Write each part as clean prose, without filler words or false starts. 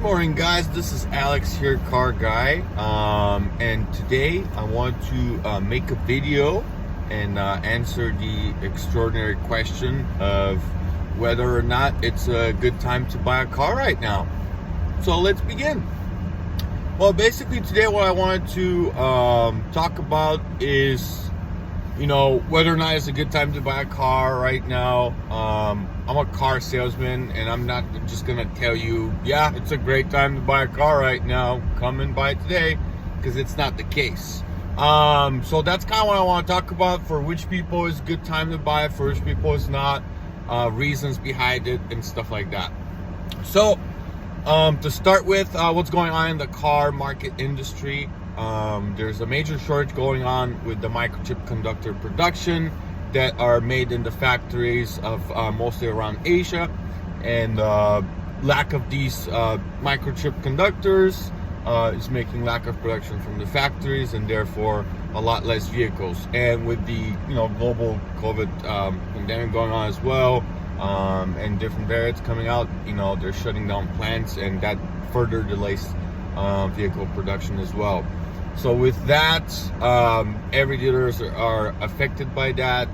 Morning guys, this is Alex here, Car Guy, and today I want to make a video and answer the extraordinary question of whether or not it's a good time to buy a car right now. So let's begin. Well, basically today what I wanted to talk about is, whether or not it's a good time to buy a car right now. I'm a car salesman, and I'm not just gonna tell you, yeah, it's a great time to buy a car right now, come and buy it today, because it's not the case. So that's kind of what I want to talk about. For which people is a good time to buy it, for which people is not, reasons behind it, and stuff like that. So to start with, what's going on in the car market industry. There's a major shortage going on with the microchip conductor production that are made in the factories of mostly around Asia, and lack of these microchip conductors is making lack of production from the factories, and therefore a lot less vehicles. And with the global COVID pandemic going on as well, and different variants coming out, they're shutting down plants, and that further delays vehicle production as well. So with that, every dealers are affected by that.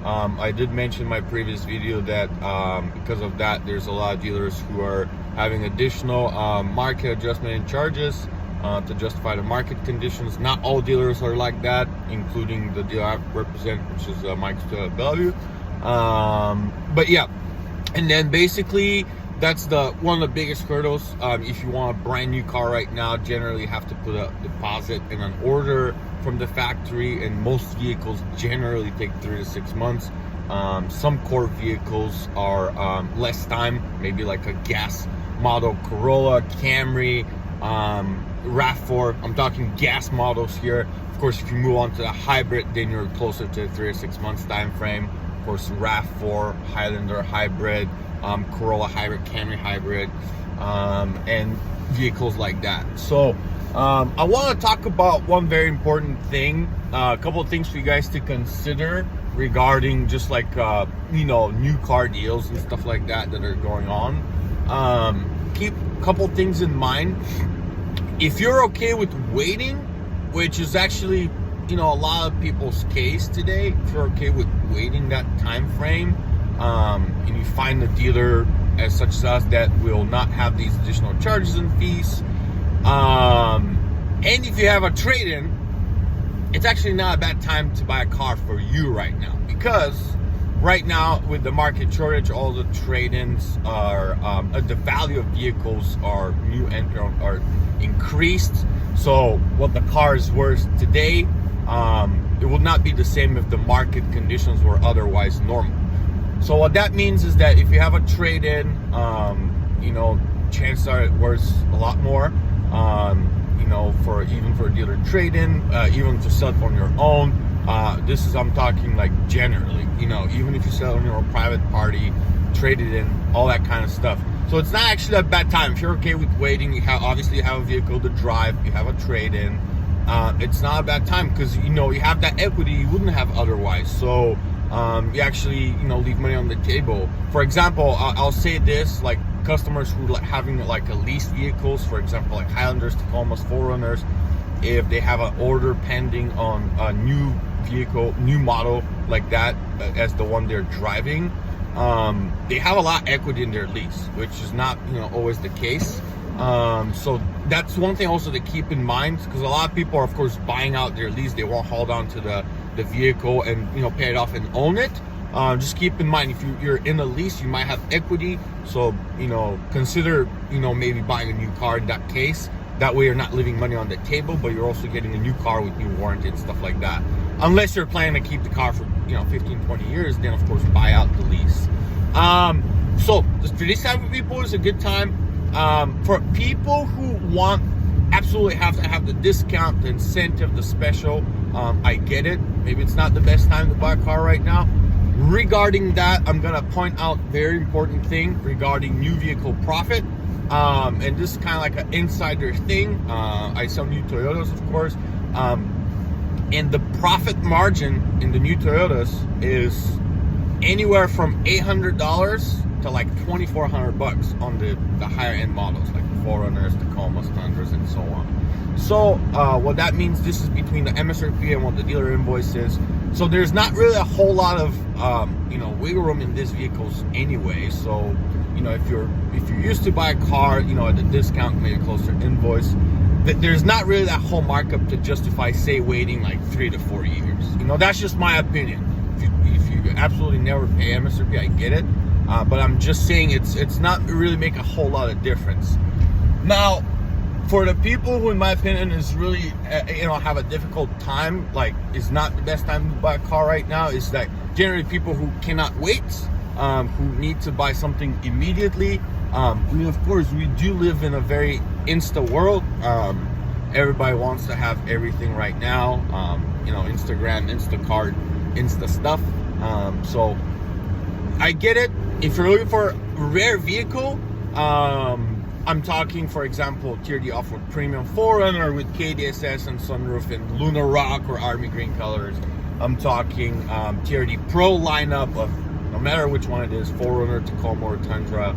I did mention in my previous video that because of that, there's a lot of dealers who are having additional market adjustment and charges to justify the market conditions. Not all dealers are like that, including the dealer I represent, which is Mike's Bellevue. But yeah, and then basically that's one of the biggest hurdles. If you want a brand new car right now, generally you have to put a deposit and an order from the factory, and most vehicles generally take 3 to 6 months. Some core vehicles are less time, maybe like a gas model Corolla, Camry, RAV4. I'm talking gas models here. Of course, if you move on to the hybrid, then you're closer to 3 or 6 months time frame. Of course, RAV4, Highlander hybrid, Corolla hybrid, Camry hybrid, and vehicles like that. So I want to talk about one very important thing, a couple of things for you guys to consider regarding just like new car deals and stuff like that are going on. Keep a couple things in mind. If you're okay with waiting, which is actually a lot of people's case today, if you're okay with waiting that time frame, and you find a dealer as such as us that will not have these additional charges and fees, and if you have a trade-in, it's actually not a bad time to buy a car for you right now, because right now with the market shortage, all the trade-ins are the value of vehicles are new and are increased. So what the car is worth today, it will not be the same if the market conditions were otherwise normal. So what that means is that if you have a trade-in, chances are it worth a lot more. For a dealer trade-in, even to sell it on your own. I'm talking like generally, even if you sell it on your own private party, trade it in, all that kind of stuff. So it's not actually a bad time. If you're okay with waiting, you obviously have a vehicle to drive, you have a trade-in, it's not a bad time, because you have that equity you wouldn't have otherwise. So you actually leave money on the table. For example, I'll say this, like customers who having like a leased vehicles, for example, like Highlanders, Tacomas, 4Runners, if they have an order pending on a new vehicle, new model like that as the one they're driving, they have a lot of equity in their lease, which is not always the case. So that's one thing also to keep in mind, because a lot of people are of course buying out their lease. They won't hold on to the vehicle and pay it off and own it. Just keep in mind, if you're in a lease, you might have equity, so consider maybe buying a new car in that case. That way you're not leaving money on the table, but you're also getting a new car with new warranty and stuff like that. Unless you're planning to keep the car for 15, 20 years, then of course buy out the lease. So for this type of people, it's a good time. For people who absolutely have to have the discount, the incentive, the special, I get it. Maybe it's not the best time to buy a car right now. Regarding that, I'm gonna point out very important thing regarding new vehicle profit. And this is kind of like an insider thing. I sell new Toyotas, of course, and the profit margin in the new Toyotas is anywhere from $800 to to like $2,400 on the higher end models, like the 4Runners, Tacomas, Tundras, and so on. So what that means, this is between the MSRP and what the dealer invoice is. So there's not really a whole lot of wiggle room in these vehicles anyway. So if you're used to buy a car at a discount, maybe closer invoice, there's not really that whole markup to justify, say, waiting like 3 to 4 years. That's just my opinion. If you absolutely never pay MSRP, I get it, but I'm just saying it's not really make a whole lot of difference. Now, for the people who, in my opinion, is really have a difficult time, like is not the best time to buy a car right now, is that generally people who cannot wait, who need to buy something immediately. We do live in a very insta world. Everybody wants to have everything right now. Instagram, Instacart, Insta stuff. So I get it. If you're looking for a rare vehicle, I'm talking, for example, Tier D off-road premium 4Runner with KDSS and sunroof and Lunar Rock or Army Green colors. I'm talking Tier D Pro lineup of, no matter which one it is, 4Runner, Tacoma, or Tundra.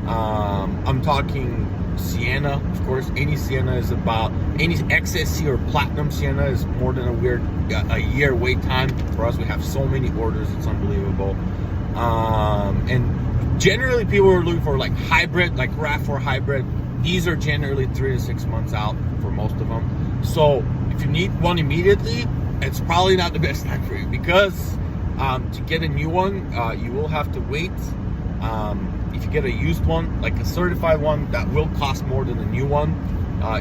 I'm talking Sienna, of course. Any Sienna is about, any XSC or Platinum Sienna is more than a year wait time. For us, we have so many orders, it's unbelievable. And generally people are looking for like hybrid, like RAV4 hybrid. These are generally 3 to 6 months out for most of them. So if you need one immediately, it's probably not the best time for you, because to get a new one, you will have to wait. If you get a used one, like a certified one, that will cost more than a new one.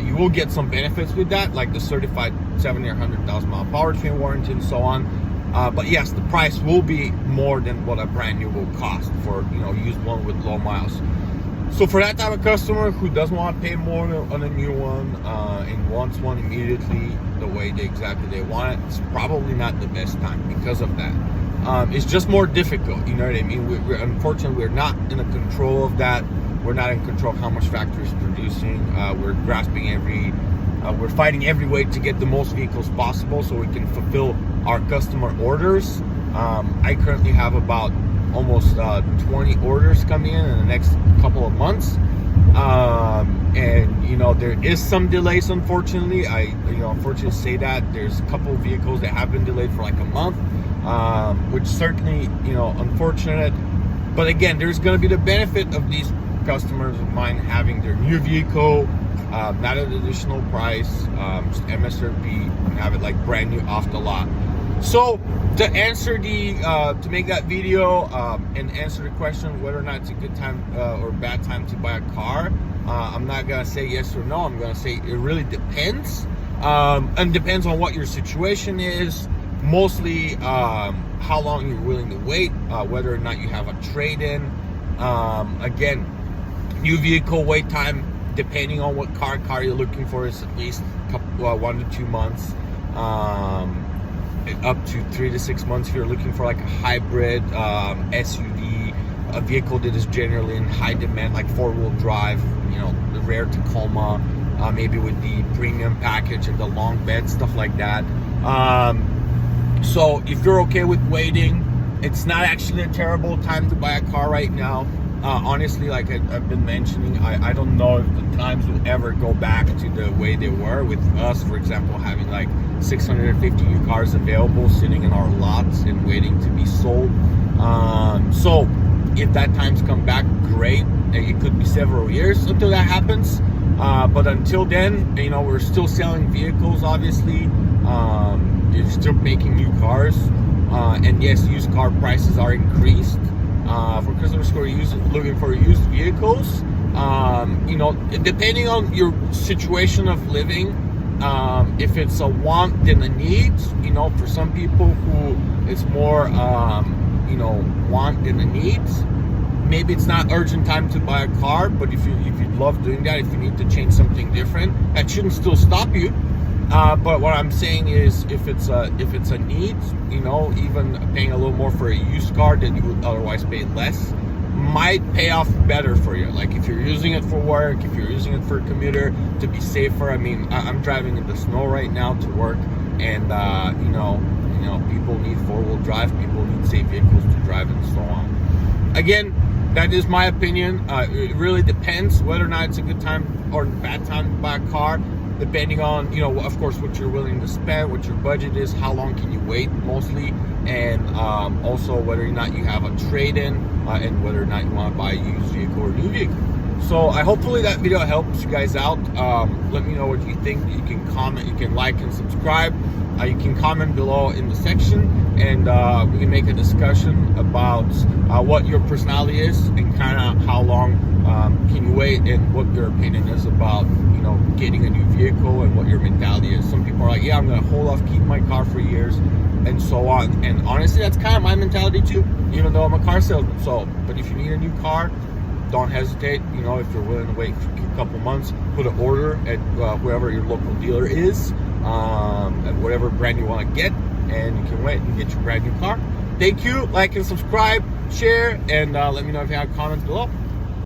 You will get some benefits with that, like the certified 70 or 100,000 mile powertrain warranty and so on. But yes, the price will be more than what a brand new will cost for used one with low miles. So for that type of customer who doesn't want to pay more on a new one and wants one immediately the way they want it, it's probably not the best time because of that. It's just more difficult, you know what I mean? Unfortunately, we're not in the control of that. We're not in control of how much factory is producing. We're we're fighting every way to get the most vehicles possible so we can fulfill our customer orders. I currently have about almost 20 orders coming in the next couple of months. And there is some delays, unfortunately. I unfortunately say that there's a couple of vehicles that have been delayed for like a month, which certainly unfortunate. But again, there's going to be the benefit of these customers of mine having their new vehicle, not an additional price, just MSRP, and have it like brand new off the lot. So to answer to make that video and answer the question whether or not it's a good time or bad time to buy a car, I'm not gonna say yes or no. I'm gonna say it really depends, and depends on what your situation is. Mostly how long you're willing to wait, whether or not you have a trade-in. Again, new vehicle wait time, depending on what car you're looking for, is at least 1 to 2 months. Up to 3 to 6 months if you're looking for like a hybrid SUV, a vehicle that is generally in high demand, like 4-wheel drive, the rare Tacoma, maybe with the premium package and the long bed, stuff like that. So if you're okay with waiting, it's not actually a terrible time to buy a car right now. Honestly, like I've been mentioning, I don't know if the times will ever go back to the way they were, with us, for example, having like 650 new cars available sitting in our lots and waiting to be sold. So if that time's come back, great. It could be several years until that happens. But until then, we're still selling vehicles, obviously. You're still making new cars. And yes, used car prices are increased. For customers who are looking for used vehicles, depending on your situation of living, if it's a want than a need, for some people who it's more, want than a need, maybe it's not urgent time to buy a car. But if you love doing that, if you need to change something different, that shouldn't still stop you. But what I'm saying is, if it's a need, even paying a little more for a used car than you would otherwise pay less, might pay off better for you. Like if you're using it for work, if you're using it for a commuter, to be safer. I mean, I'm driving in the snow right now to work, and people need 4-wheel drive, people need safe vehicles to drive, and so on. Again, that is my opinion. It really depends whether or not it's a good time or bad time to buy a car, depending on, you know, of course, what you're willing to spend, what your budget is, how long can you wait mostly, and also whether or not you have a trade-in, and whether or not you want to buy a used vehicle or a new vehicle. So hopefully that video helps you guys out. Let me know what you think. You can comment, you can like and subscribe. You can comment below in the section, and we can make a discussion about what your personality is and kind of how long can you wait, and what your opinion is about, you know, getting a new vehicle, and what your mentality is. Some people are like, yeah, I'm gonna hold off, keep my car for years, and so on. And honestly, that's kind of my mentality too, even though I'm a car salesman. So, but if you need a new car, don't hesitate. You know, if you're willing to wait for a couple months, put an order at whoever your local dealer is, at whatever brand you want to get, and you can wait and get your brand new car. Thank you. Like and subscribe, share, and let me know if you have comments below.